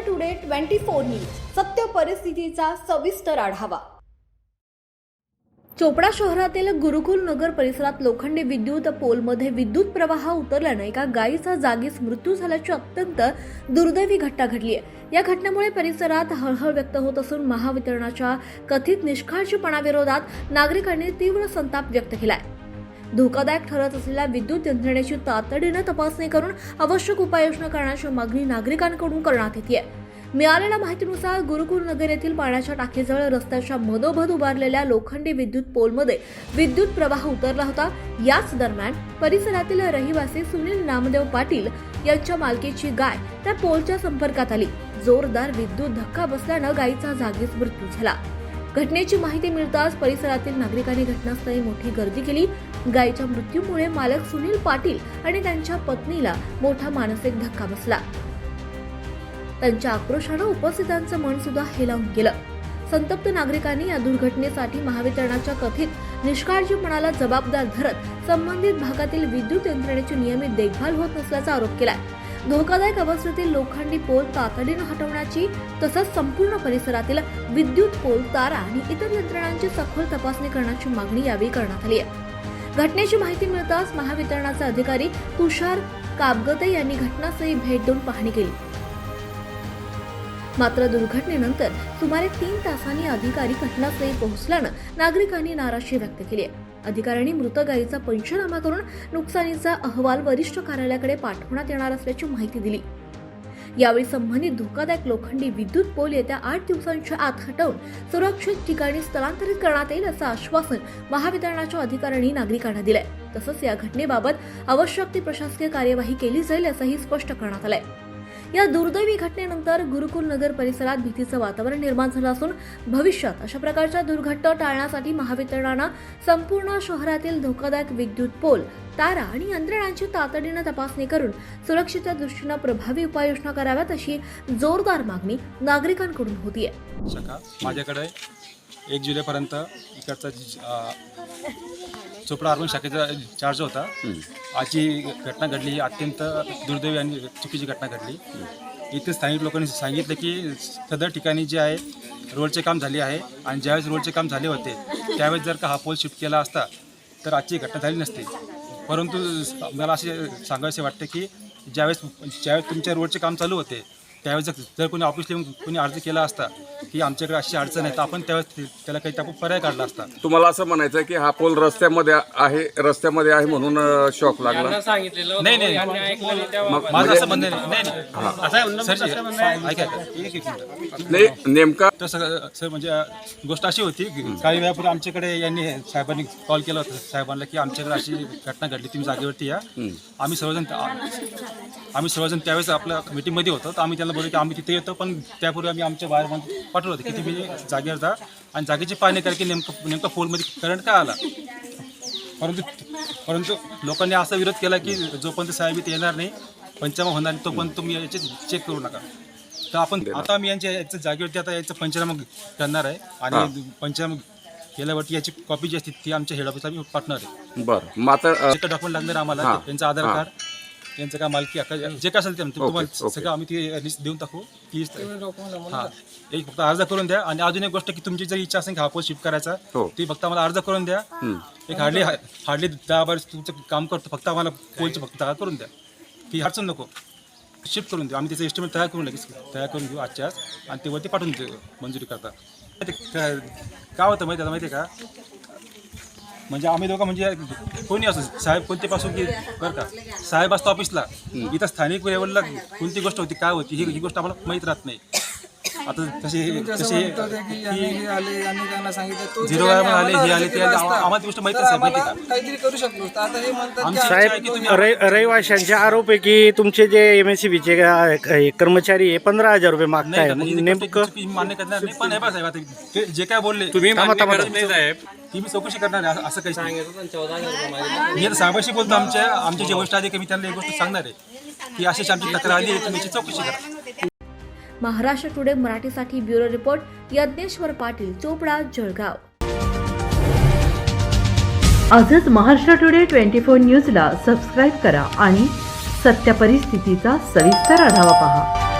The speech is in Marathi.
टुडे 24 न्यूज सत्य परिस्थितीचा सविस्तर आढावा। चोपडा शहरातील गुरुकुल नगर परिसरात लोखंडी विद्युत पोलमध्ये विद्युत प्रवाह उतरल्याने एका गायीचा जागीच मृत्यू झाल्याची अत्यंत दुर्दैवी घटना घडली आहे। या घटनेमुळे परिसरात हळहळ व्यक्त होत असून महावितरणाच्या कथित निष्काळजीपणाविरोधात नागरिकांनी तीव्र संताप व्यक्त केला आहे। धोकादायक ठरत असलेल्या विद्युत यंत्रणेची तातडीने तपासणी करून आवश्यक उपाययोजना करण्याची मागणी नागरिकांकडून करण्यात येते आहे। मिळालेल्या माहितीनुसार गुरुकुल नगर येथील पाण्याच्या टाकीजवळ रस्त्याच्या मधोमध उभारलेल्या लोखंडी विद्युत पोलमध्ये विद्युत प्रवाह उतरला होता। याच दरम्यान परिसरातील रहिवासी सुनील नामदेव पाटील यांच्या मालकीची गाय त्या पोलच्या संपर्कात आली। जोरदार विद्युत धक्का बसल्यानं गायीचा जागीच मृत्यू झाला। घटनेची माहिती मिळताच परिसरातील नागरिकांनी घटनास्थळी मोठी गर्दी केली। गायीच्या मृत्यूमुळे मालक सुनील पाटील आणि त्यांच्या पत्नीला मोठा मानसिक धक्का बसला। त्यांच्या आक्रोशाने उपस्थितांचं मन सुद्धा हेलावून गेलं। संतप्त नागरिकांनी या दुर्घटनेसाठी महावितरणाच्या कथित निष्काळजीपणाला जबाबदार धरत संबंधित भागातील विद्युत यंत्रणेची नियमित देखभाल होत नसल्याचा आरोप केलाय। धोकादायक अवस्थेतील लोखंडी पोल तातडीने हटवण्याची तसंच संपूर्ण परिसरातील विद्युत पोल, तारा आणि इतर यंत्रणांची सखोल तपासणी करण्याची मागणी यावेळी करण्यात आली आहे। घटनेची माहिती मिळताच महावितरणाचे अधिकारी तुषार काबगते यांनी घटनास्थळी भेट देऊन पाहणी केली। मात्र दुर्घटनेनंतर सुमारे 3 तासांनी अधिकारी घटनास्थळी पोहोचल्यानं नागरिकांनी नाराजी व्यक्त केली आहे। अधिकाऱ्यांनी मृत गायीचा पंचनामा करून नुकसानीचा अहवाल वरिष्ठ कार्यालयाकडे पाठवण्यात येणार असल्याची माहिती दिली। यावेळी संबंधित धोकादायक लोखंडी विद्युत पोल येत्या 8 दिवसांच्या आत हटवून सुरक्षित ठिकाणी स्थलांतरित करण्यात येईल असं आश्वासन महावितरणाच्या अधिकाऱ्यांनी नागरिकांना दिलंय। तसंच या घटनेबाबत आवश्यक ती प्रशासकीय कार्यवाही केली जाईल असंही स्पष्ट करण्यात आलंय। या दुर्दैवी घटनेनंतर गुरुकुल नगर परिसरात भीतीचं वातावरण निर्माण झालं असून भविष्यात अशा प्रकारच्या दुर्घटना टाळण्यासाठी महावितरणानं संपूर्ण शहरातील धोकादायक विद्युत पोल, तारा आणि यंत्रणांची तातडीने तपासणी करून सुरक्षेच्या दृष्टीने प्रभावी उपाययोजना कराव्यात अशी जोरदार मागणी नागरिकांकडून होतीये। माझ्याकडे 1 जुलैपर्यंत इकडचा चोपडा अर्बन शाखेचा चार्ज होता। आजची घटना घडली, अत्यंत दुर्दैवी आणि चुकीची घटना घडली। इथे स्थानिक लोकांनी सांगितलं की सदर ठिकाणी जे आहे रोडचे काम झाले आहे आणि ज्यावेळेस रोडचे काम झाले होते त्यावेळेस जर का हा पोल शिफ्ट केला असता तर आजची घटना झाली नसती। परंतु मला असे सांगायचे वाटते की ज्यावेळेस तुमच्या रोडचे काम चालू होते त्यावेळेस जर कोणी ऑफिसला कोणी अर्ज केला असता की आमच्याकडे अशी अडचण आहे तर आपण त्यावेळेस त्याला काही आपण पर्याय काढला असता। तुम्हाला असं म्हणायचं आहे की हा पोल रस्त्यामध्ये आहे म्हणून शॉक लागला? नाही, माझं असं म्हणणं नाही। नेमका तसं सर म्हणजे गोष्ट अशी होती, काही वेळापूर्वी आमच्याकडे यांनी साहेबांनी कॉल केला होता साहेबांना की आमच्याकडे अशी घटना घडली, तुम्ही जागेवरती या। आम्ही सर्वजण त्यावेळेस आपल्या मीटिंगमध्ये होतो तर आम्ही त्यांना बोललो की आम्ही तिथे येतो, पण त्यापूर्वी आम्ही आमच्या बाहेर पाठवलं होतं की तुम्ही जागेवर जा आणि जागेची पाहणी करा की नेमका पोलमध्ये करंट का आला। परंतु लोकांनी असा विरोध केला की जोपर्यंत साहेब इथे येणार नाही, पंचनामा होणार नाही, तोपर्यंत तुम्ही याचे चेक करू नका। तर आता आम्ही याच्या जागेवरती आता याचं पंचनामा करणार आहे आणि पंचनामा केल्यावरती याची कॉपी जी असते ती आमच्या हेड ऑफिसला पाठवणार आहे। बरं, मात्र डॉक्युमेंट लागणार आम्हाला, त्यांचं आधार कार्ड, यांचं काय मालकी जे काय असेल ते तुम्हाला सगळं आम्ही ती लिस्ट देऊन टाकू। एक फक्त अर्ज करून द्या आणि अजून एक गोष्ट की तुमची जर इच्छा असेल की हा पोल शिफ्ट करायचा ती फक्त आम्हाला अर्ज करून द्या। एक हार्डली 10-12 तुमचं काम करतो, फक्त आम्हाला पोलची फक्त तयार करून द्या की अडचण नको, शिफ्ट करून देऊ। आम्ही त्याचं एस्टिमेट तयार करून घेऊ आजच्या आज आणि ते वरती पाठवून देऊ मंजुरी करता। काय होतं माहिती आहे का, म्हणजे आम्ही लोक म्हणजे कोणी असो, साहेब कोणतेपासून की बरं का, साहेब असतो ऑफिसला, इथं स्थानिक लेवलला कोणती गोष्ट होती काय होती ही गोष्ट आम्हाला माहीत राहत नाही। आता तसे 0 आले हे आले ते आले, आम्हाला ती गोष्ट माहीतच आहे, माहिती का काहीतरी करू शकलो। आता हे म्हणतात साहेब, रहिवाशांचे आरोप आहे की तुमचे जे MSCBचे कर्मचारी आहे 15,000 रुपये मागताय, नेमकं मान्य करणार नाही। पण हे बा साहेब, आता ते जे काय बोलले तुम्ही साहेब ती मी चौकशी करणार आहे, असं काही मी आता साहेबाशी बोलतो, आमचे जे गोष्ट आधी की मी त्यांना एक गोष्ट सांगणार आहे की अशीच आमची तक्रार आली आहे, तुम्ही याची चौकशी करा। महाराष्ट्र टुडे मराठीसाठी ब्युरो रिपोर्ट यज्ञेश्वर पाटील, चोपडा, जळगाव। आजच महाराष्ट्र टुडे 24 न्यूजला सबस्क्राईब करा आणि सत्य परिस्थितीचा सविस्तर आढावा पहा।